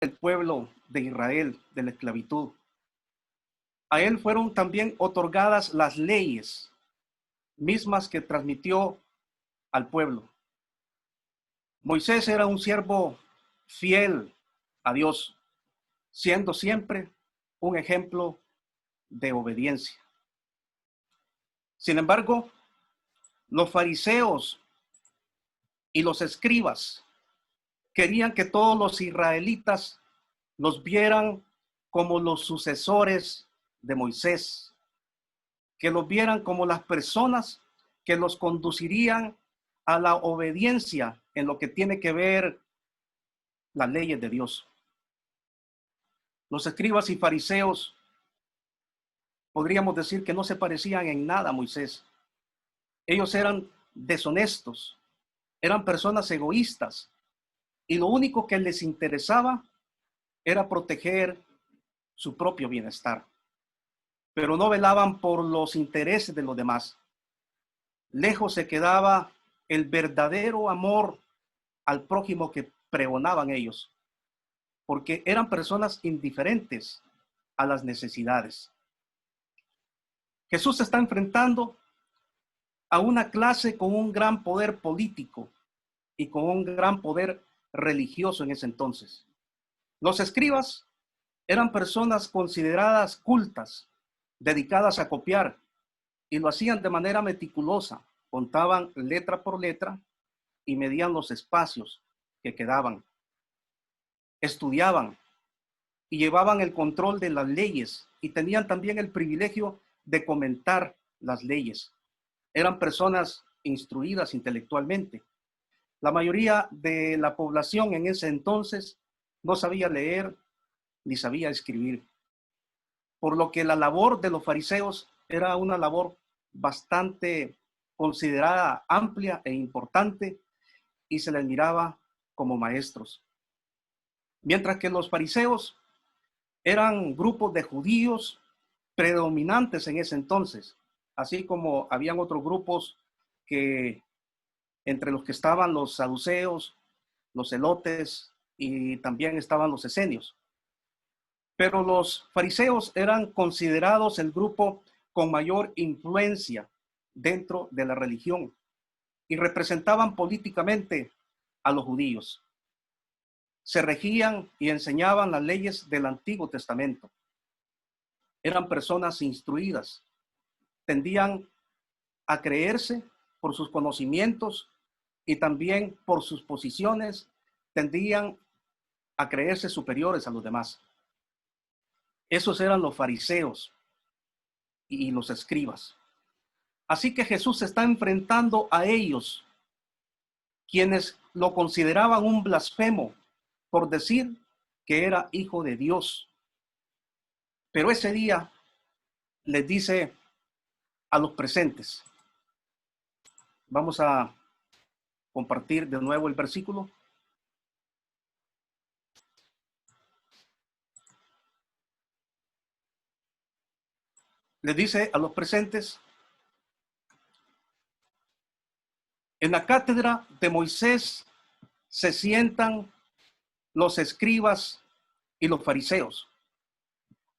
el pueblo de Israel de la esclavitud. A él fueron también otorgadas las leyes mismas que transmitió al pueblo. Moisés era un siervo fiel a Dios, siendo siempre un ejemplo de obediencia. Sin embargo, los fariseos y los escribas querían que todos los israelitas los vieran como los sucesores de Moisés, que los vieran como las personas que los conducirían a la obediencia en lo que tiene que ver las leyes de Dios. Los escribas y fariseos podríamos decir que no se parecían en nada a Moisés. Ellos eran deshonestos, eran personas egoístas y lo único que les interesaba era proteger su propio bienestar, pero no velaban por los intereses de los demás. Lejos se quedaba el verdadero amor al prójimo que pregonaban ellos, porque eran personas indiferentes a las necesidades. Jesús se está enfrentando a una clase con un gran poder político y con un gran poder religioso en ese entonces. Los escribas eran personas consideradas cultas, dedicadas a copiar, y lo hacían de manera meticulosa. Contaban letra por letra y medían los espacios que quedaban. Estudiaban y llevaban el control de las leyes y tenían también el privilegio de comentar las leyes. Eran personas instruidas intelectualmente. La mayoría de la población en ese entonces no sabía leer ni sabía escribir, por lo que la labor de los fariseos era una labor bastante considerada amplia e importante y se les miraba como maestros. Mientras que los fariseos eran grupos de judíos predominantes en ese entonces, así como habían otros grupos que entre los que estaban los saduceos, los celotes y también estaban los esenios. Pero los fariseos eran considerados el grupo con mayor influencia dentro de la religión y representaban políticamente a los judíos. Se regían y enseñaban las leyes del Antiguo Testamento. Eran personas instruidas, tendían a creerse por sus conocimientos y también por sus posiciones, tendían a creerse superiores a los demás. Esos eran los fariseos y los escribas. Así que Jesús se está enfrentando a ellos, quienes lo consideraban un blasfemo por decir que era hijo de Dios. Pero ese día les dice a los presentes, vamos a compartir de nuevo el versículo. Les dice a los presentes, en la cátedra de Moisés se sientan los escribas y los fariseos.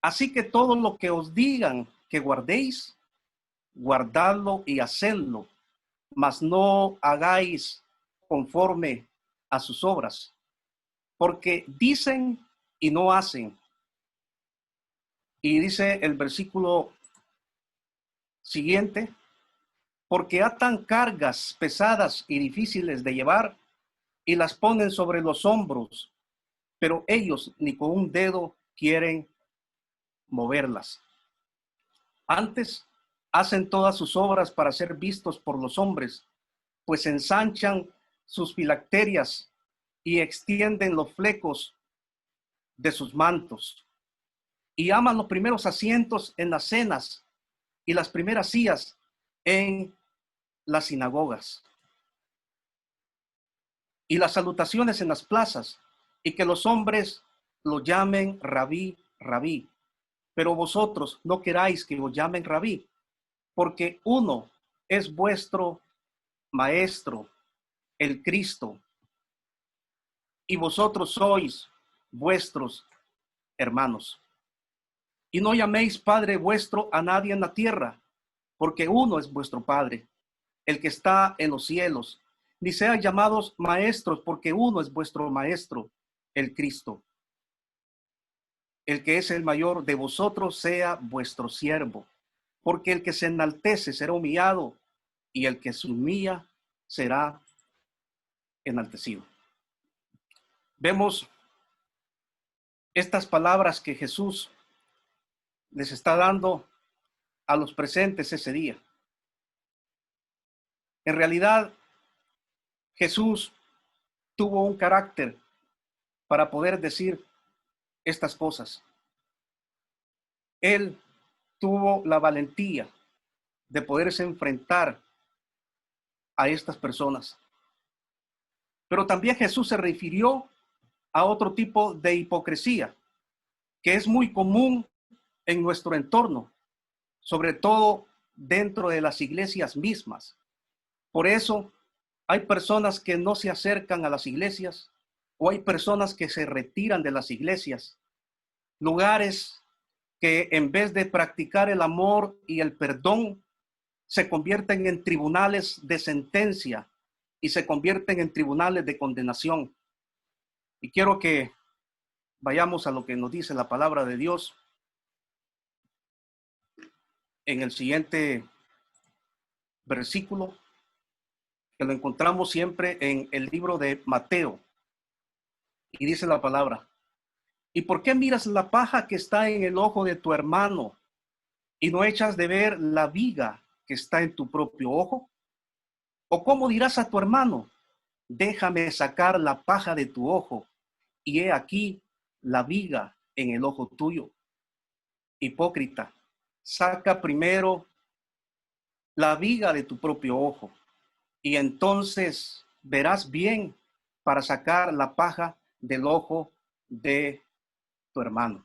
Así que todo lo que os digan que guardéis, guardadlo y hacedlo, mas no hagáis conforme a sus obras, porque dicen y no hacen. Y dice el versículo siguiente, porque atan cargas pesadas y difíciles de llevar y las ponen sobre los hombros, pero ellos ni con un dedo quieren moverlas. Antes hacen todas sus obras para ser vistos por los hombres, pues ensanchan sus filacterias y extienden los flecos de sus mantos, y aman los primeros asientos en las cenas y las primeras sillas en las sinagogas, y las salutaciones en las plazas, y que los hombres lo llamen rabí, rabí. Pero vosotros no queráis que os llamen rabí, porque uno es vuestro maestro, el Cristo, y vosotros sois vuestros hermanos. Y no llaméis Padre vuestro a nadie en la tierra, porque uno es vuestro Padre, el que está en los cielos. Ni sean llamados maestros, porque uno es vuestro Maestro, el Cristo. El que es el mayor de vosotros sea vuestro siervo, porque el que se enaltece será humillado, y el que se humilla será enaltecido. Vemos estas palabras que Jesús les está dando a los presentes ese día. En realidad, Jesús tuvo un carácter para poder decir estas cosas. Él tuvo la valentía de poderse enfrentar a estas personas. Pero también Jesús se refirió a otro tipo de hipocresía que es muy común en nuestro entorno, sobre todo dentro de las iglesias mismas. Por eso hay personas que no se acercan a las iglesias o hay personas que se retiran de las iglesias, lugares que en vez de practicar el amor y el perdón, se convierten en tribunales de sentencia y se convierten en tribunales de condenación. Y quiero que vayamos a lo que nos dice la palabra de Dios en el siguiente versículo, que lo encontramos siempre en el libro de Mateo. Y dice la palabra: ¿y por qué miras la paja que está en el ojo de tu hermano y no echas de ver la viga que está en tu propio ojo? ¿O cómo dirás a tu hermano: déjame sacar la paja de tu ojo, y he aquí la viga en el ojo tuyo? Hipócrita, saca primero la viga de tu propio ojo, y entonces verás bien para sacar la paja del ojo de tu hermano.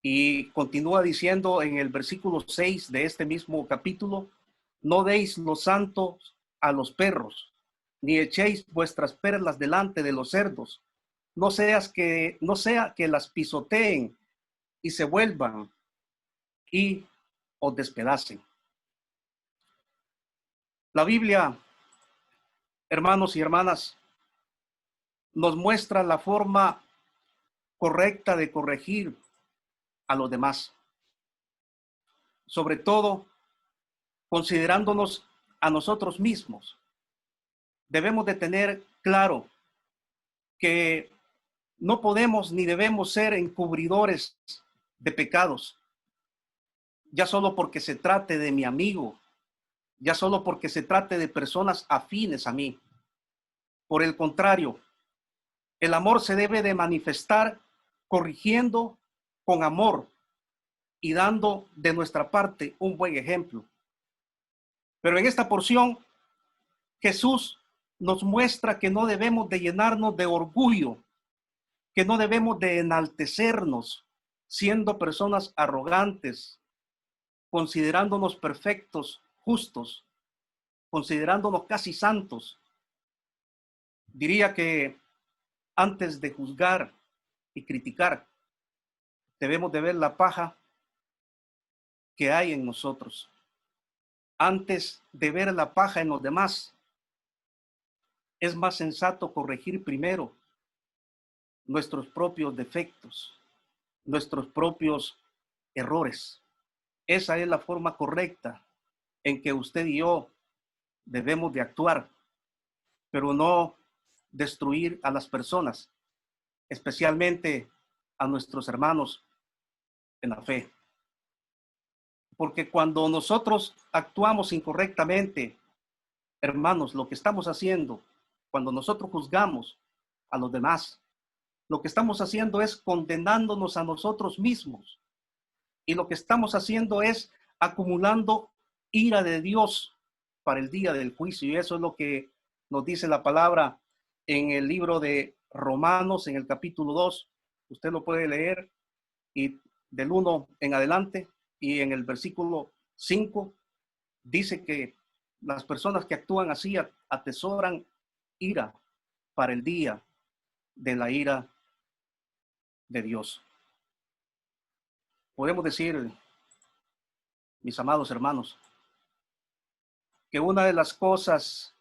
Y continúa diciendo en el versículo 6 de este mismo capítulo: no deis lo santo a los perros, ni echéis vuestras perlas delante de los cerdos, no sea que las pisoteen y se vuelvan y os despedacen. La Biblia, hermanos y hermanas, nos muestra la forma correcta de corregir a los demás, sobre todo considerándonos a nosotros mismos. Debemos de tener claro que no podemos ni debemos ser encubridores de pecados, ya solo porque se trate de mi amigo, ya solo porque se trate de personas afines a mí. Por el contrario, el amor se debe de manifestar corrigiendo con amor y dando de nuestra parte un buen ejemplo. Pero en esta porción, Jesús nos muestra que no debemos de llenarnos de orgullo, que no debemos de enaltecernos siendo personas arrogantes, considerándonos perfectos, justos, considerándonos casi santos. Diría que antes de juzgar y criticar, debemos de ver la paja que hay en nosotros. Antes de ver la paja en los demás, es más sensato corregir primero nuestros propios defectos, nuestros propios errores. Esa es la forma correcta en que usted y yo debemos de actuar, pero no destruir a las personas, especialmente a nuestros hermanos en la fe. Porque cuando nosotros actuamos incorrectamente, hermanos, lo que estamos haciendo, cuando nosotros juzgamos a los demás, lo que estamos haciendo es condenándonos a nosotros mismos. Y lo que estamos haciendo es acumulando ira de Dios para el día del juicio. Y eso es lo que nos dice la palabra en el libro de Romanos, en el capítulo 2. Usted lo puede leer y del 1 en adelante. Y en el versículo 5 dice que las personas que actúan así atesoran ira para el día de la ira de Dios. Podemos decir, mis amados hermanos, que una de las cosas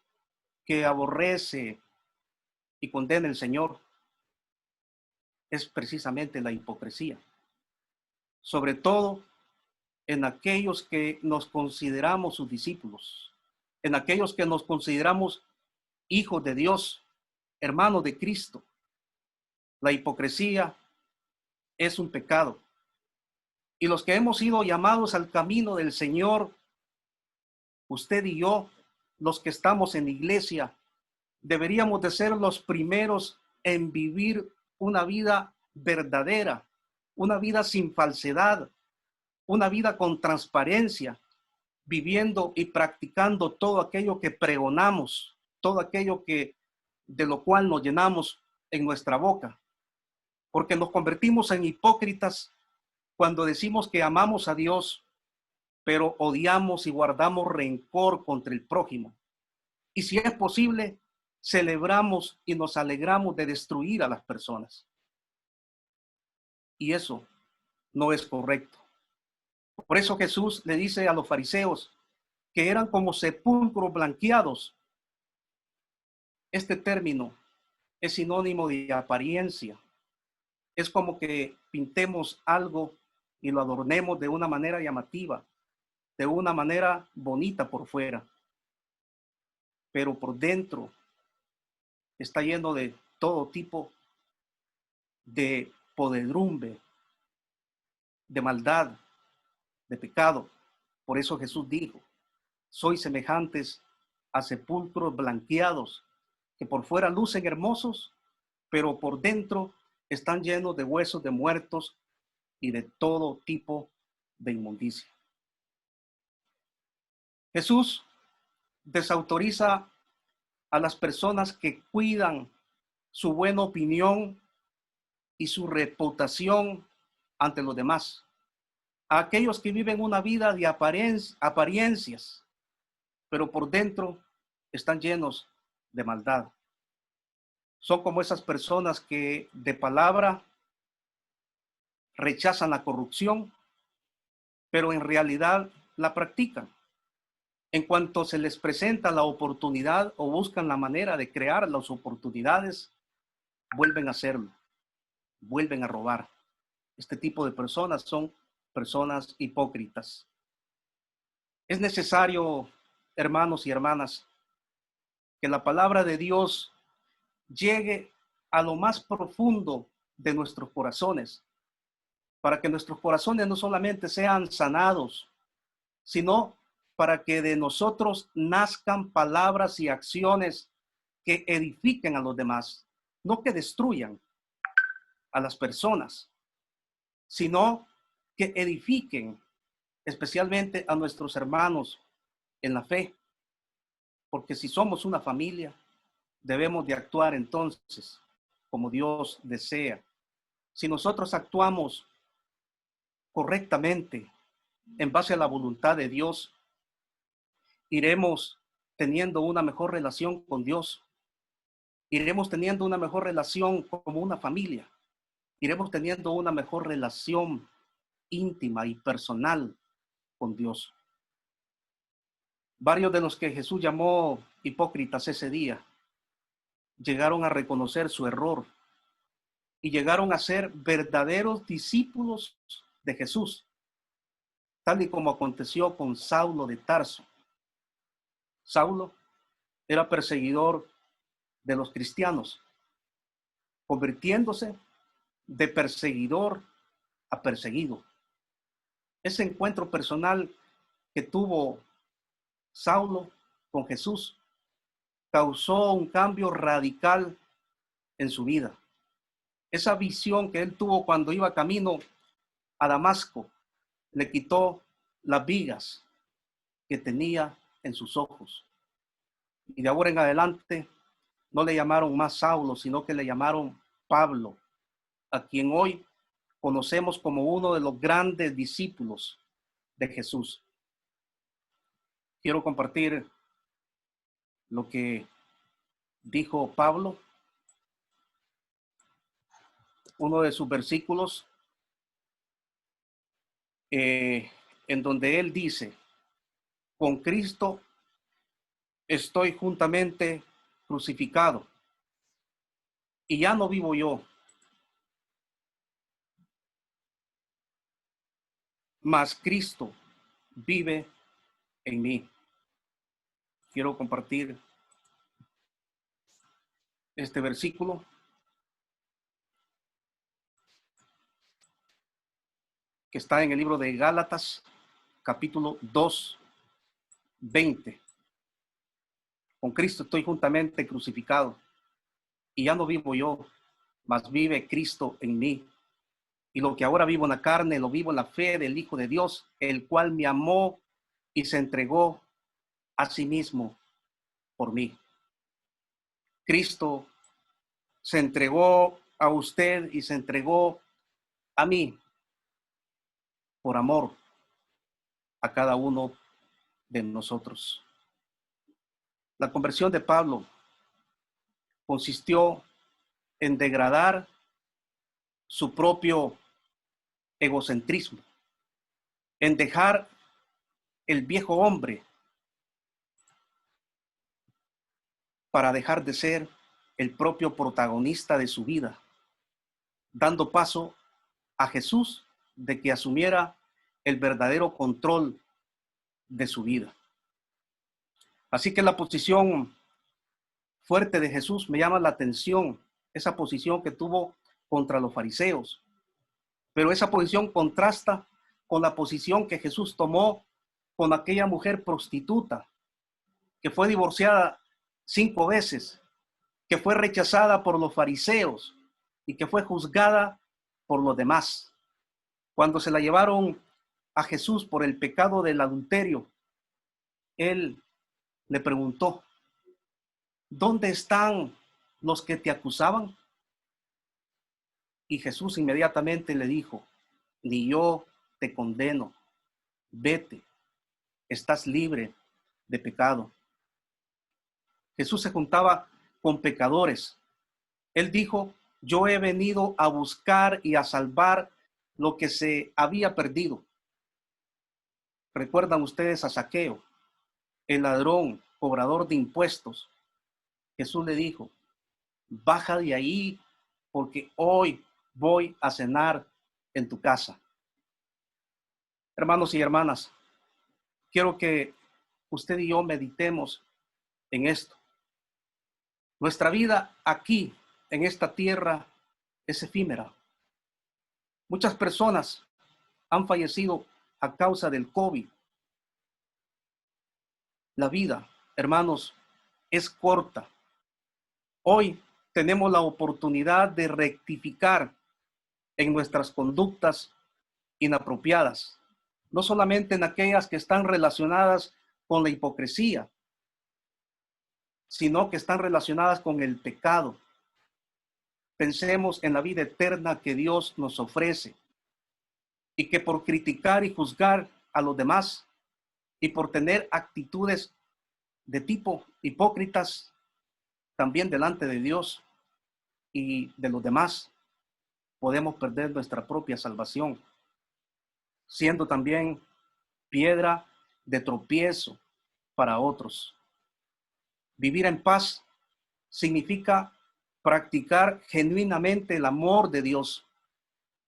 que aborrece y condena el Señor es precisamente la hipocresía, sobre todo en aquellos que nos consideramos sus discípulos, en aquellos que nos consideramos hijos de Dios, hermanos de Cristo. La hipocresía es un pecado. Y los que hemos sido llamados al camino del Señor, usted y yo, los que estamos en la iglesia, deberíamos de ser los primeros en vivir una vida verdadera, una vida sin falsedad, una vida con transparencia, viviendo y practicando todo aquello que pregonamos, todo aquello que de lo cual nos llenamos en nuestra boca, porque nos convertimos en hipócritas cuando decimos que amamos a Dios, pero odiamos y guardamos rencor contra el prójimo. Y si es posible, celebramos y nos alegramos de destruir a las personas. Y eso no es correcto. Por eso Jesús le dice a los fariseos que eran como sepulcros blanqueados. Este término es sinónimo de apariencia. Es como que pintemos algo y lo adornemos de una manera llamativa, de una manera bonita por fuera, pero por dentro está lleno de todo tipo de podredumbre, de maldad, de pecado. Por eso Jesús dijo, sois semejantes a sepulcros blanqueados, que por fuera lucen hermosos, pero por dentro están llenos de huesos de muertos y de todo tipo de inmundicia. Jesús desautoriza a las personas que cuidan su buena opinión y su reputación ante los demás. A aquellos que viven una vida de apariencias, pero por dentro están llenos de maldad. Son como esas personas que de palabra rechazan la corrupción, pero en realidad la practican. En cuanto se les presenta la oportunidad o buscan la manera de crear las oportunidades, vuelven a hacerlo, vuelven a robar. Este tipo de personas son personas hipócritas. Es necesario, hermanos y hermanas, que la palabra de Dios llegue a lo más profundo de nuestros corazones, para que nuestros corazones no solamente sean sanados, sino para que de nosotros nazcan palabras y acciones que edifiquen a los demás, no que destruyan a las personas, sino que edifiquen especialmente a nuestros hermanos en la fe, porque si somos una familia, debemos de actuar entonces como Dios desea. Si nosotros actuamos correctamente en base a la voluntad de Dios, iremos teniendo una mejor relación con Dios, iremos teniendo una mejor relación como una familia, iremos teniendo una mejor relación íntima y personal con Dios. Varios de los que Jesús llamó hipócritas ese día llegaron a reconocer su error y llegaron a ser verdaderos discípulos de Jesús, tal y como aconteció con Saulo de Tarso. Saulo era perseguidor de los cristianos, convirtiéndose de perseguidor a perseguido. Ese encuentro personal que tuvo Saulo con Jesús causó un cambio radical en su vida. Esa visión que él tuvo cuando iba camino a Damasco le quitó las vigas que tenía en sus ojos. Y de ahora en adelante no le llamaron más Saulo, sino que le llamaron Pablo, a quien hoy conocemos como uno de los grandes discípulos de Jesús. Quiero compartir lo que dijo Pablo uno de sus versículos en donde él dice, con Cristo estoy juntamente crucificado y ya no vivo yo, mas Cristo vive en mí. Quiero compartir este versículo que está en el libro de Gálatas, capítulo 2, 20. Con Cristo estoy juntamente crucificado y ya no vivo yo, mas vive Cristo en mí. Y lo que ahora vivo en la carne, lo vivo en la fe del Hijo de Dios, el cual me amó y se entregó a sí mismo por mí. Cristo se entregó a usted y se entregó a mí por amor a cada uno de nosotros. La conversión de Pablo consistió en degradar su propio egocentrismo, en dejar el viejo hombre para dejar de ser el propio protagonista de su vida, dando paso a Jesús de que asumiera el verdadero control de su vida. Así que la posición fuerte de Jesús me llama la atención, esa posición que tuvo contra los fariseos, pero esa posición contrasta con la posición que Jesús tomó con aquella mujer prostituta que fue divorciada 5 veces, que fue rechazada por los fariseos y que fue juzgada por los demás. Cuando se la llevaron a Jesús por el pecado del adulterio, él le preguntó, ¿dónde están los que te acusaban? Y Jesús inmediatamente le dijo, ni yo te condeno, vete, estás libre de pecado. Jesús se juntaba con pecadores. Él dijo, yo he venido a buscar y a salvar lo que se había perdido. ¿Recuerdan ustedes a Zaqueo, el ladrón, cobrador de impuestos? Jesús le dijo, baja de ahí porque hoy voy a cenar en tu casa. Hermanos y hermanas, quiero que usted y yo meditemos en esto. Nuestra vida aquí, en esta tierra, es efímera. Muchas personas han fallecido a causa del COVID. La vida, hermanos, es corta. Hoy tenemos la oportunidad de rectificar en nuestras conductas inapropiadas, no solamente en aquellas que están relacionadas con la hipocresía, sino que están relacionadas con el pecado. Pensemos en la vida eterna que Dios nos ofrece y que por criticar y juzgar a los demás y por tener actitudes de tipo hipócritas también delante de Dios y de los demás, podemos perder nuestra propia salvación, siendo también piedra de tropiezo para otros. Vivir en paz significa practicar genuinamente el amor de Dios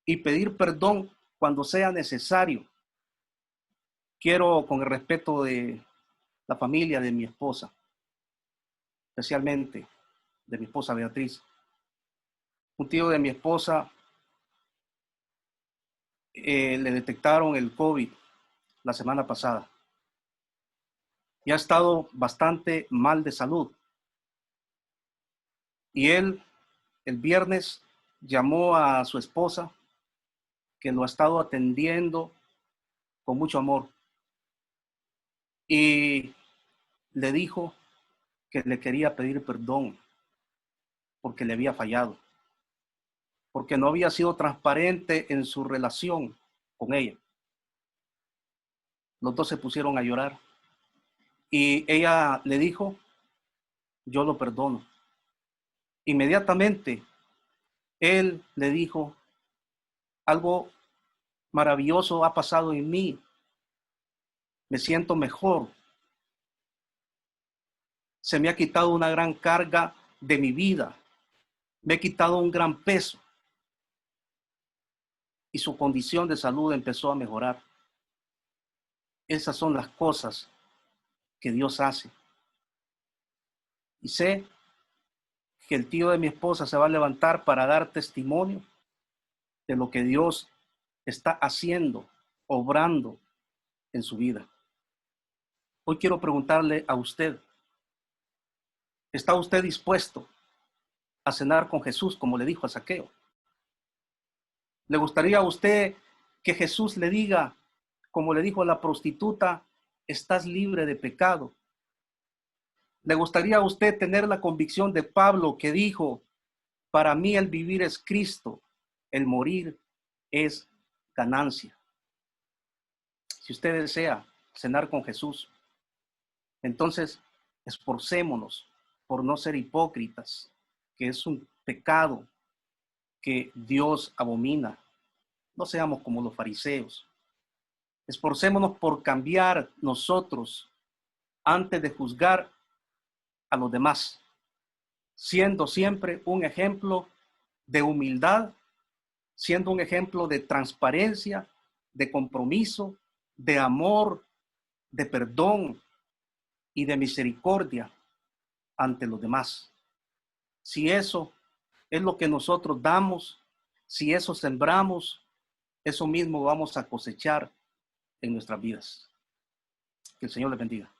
y pedir perdón cuando sea necesario. Quiero, con el respeto de la familia de mi esposa, especialmente de mi esposa Beatriz, un tío de mi esposa le detectaron el COVID la semana pasada y ha estado bastante mal de salud. Y él el viernes llamó a su esposa, que lo ha estado atendiendo con mucho amor, y le dijo que le quería pedir perdón porque le había fallado, porque no había sido transparente en su relación con ella. Los dos se pusieron a llorar y ella le dijo, yo lo perdono. Inmediatamente Él le dijo, algo maravilloso ha pasado en mí, me siento mejor, se me ha quitado una gran carga de mi vida, me he quitado un gran peso y su condición de salud empezó a mejorar. Esas son las cosas que Dios hace. Y sé que el tío de mi esposa se va a levantar para dar testimonio de lo que Dios está haciendo, obrando en su vida. Hoy quiero preguntarle a usted, ¿está usted dispuesto a cenar con Jesús como le dijo a Zaqueo? ¿Le gustaría a usted que Jesús le diga, como le dijo a la prostituta, estás libre de pecado? ¿Le gustaría a usted tener la convicción de Pablo que dijo, para mí el vivir es Cristo, el morir es ganancia? Si usted desea cenar con Jesús, entonces esforcémonos por no ser hipócritas, que es un pecado que Dios abomina. No seamos como los fariseos. Esforcémonos por cambiar nosotros antes de juzgar a los demás, siendo siempre un ejemplo de humildad, siendo un ejemplo de transparencia, de compromiso, de amor, de perdón y de misericordia ante los demás. Si eso es lo que nosotros damos, si eso sembramos, eso mismo vamos a cosechar en nuestras vidas. Que el Señor les bendiga.